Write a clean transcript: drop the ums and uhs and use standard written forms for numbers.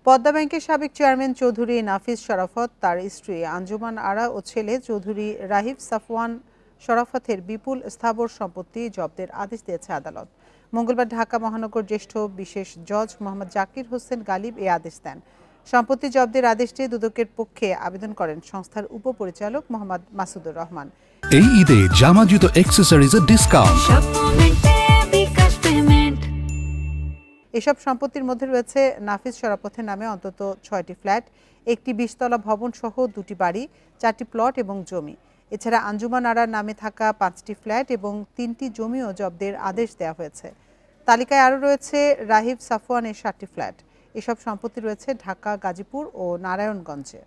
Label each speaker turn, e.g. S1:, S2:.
S1: পদ্মা ব্যাংকের সাবেক চেয়ারম্যান চৌধুরী নাফিস শরাফত, তার স্ত্রী আঞ্জুমান আরা ও ছেলে চৌধুরী রাহিব সাফওয়ান শরাফতের বিপুল স্থাবর সম্পত্তি জব্দের আদেশ দিয়েছে আদালত। মঙ্গলবার ঢাকা মহানগর জ্যেষ্ঠ বিশেষ জজ মোহাম্মদ জাকির হোসেন গালিব এই আদেশ দেন। সম্পত্তি জব্দের আদেশটি দুদকের পক্ষে আবেদন করেন সংস্থার উপপরিচালক মোহাম্মদ মাসুদুর রহমান।
S2: এই ঈদে জামা জুতো অ্যাকসেসরিজের ডিসকাউন্ট।
S1: এসব সম্পত্তির মধ্যে রয়েছে নাফিস শরাফতের নামে অন্তত 6টি ফ্ল্যাট, একটি 20তলা ভবন সহ 2টি বাড়ি, 4টি প্লট এবং জমি। এছাড়া আঞ্জুমান আরার নামে থাকা 5টি ফ্ল্যাট এবং 3টি জমিও জব্দের আদেশ দেওয়া হয়েছে। তালিকায় আরও রয়েছে রাহিব সাফওয়ানের 7টি ফ্ল্যাট। এসব সম্পত্তি রয়েছে ঢাকা, গাজীপুর ও নারায়ণগঞ্জে।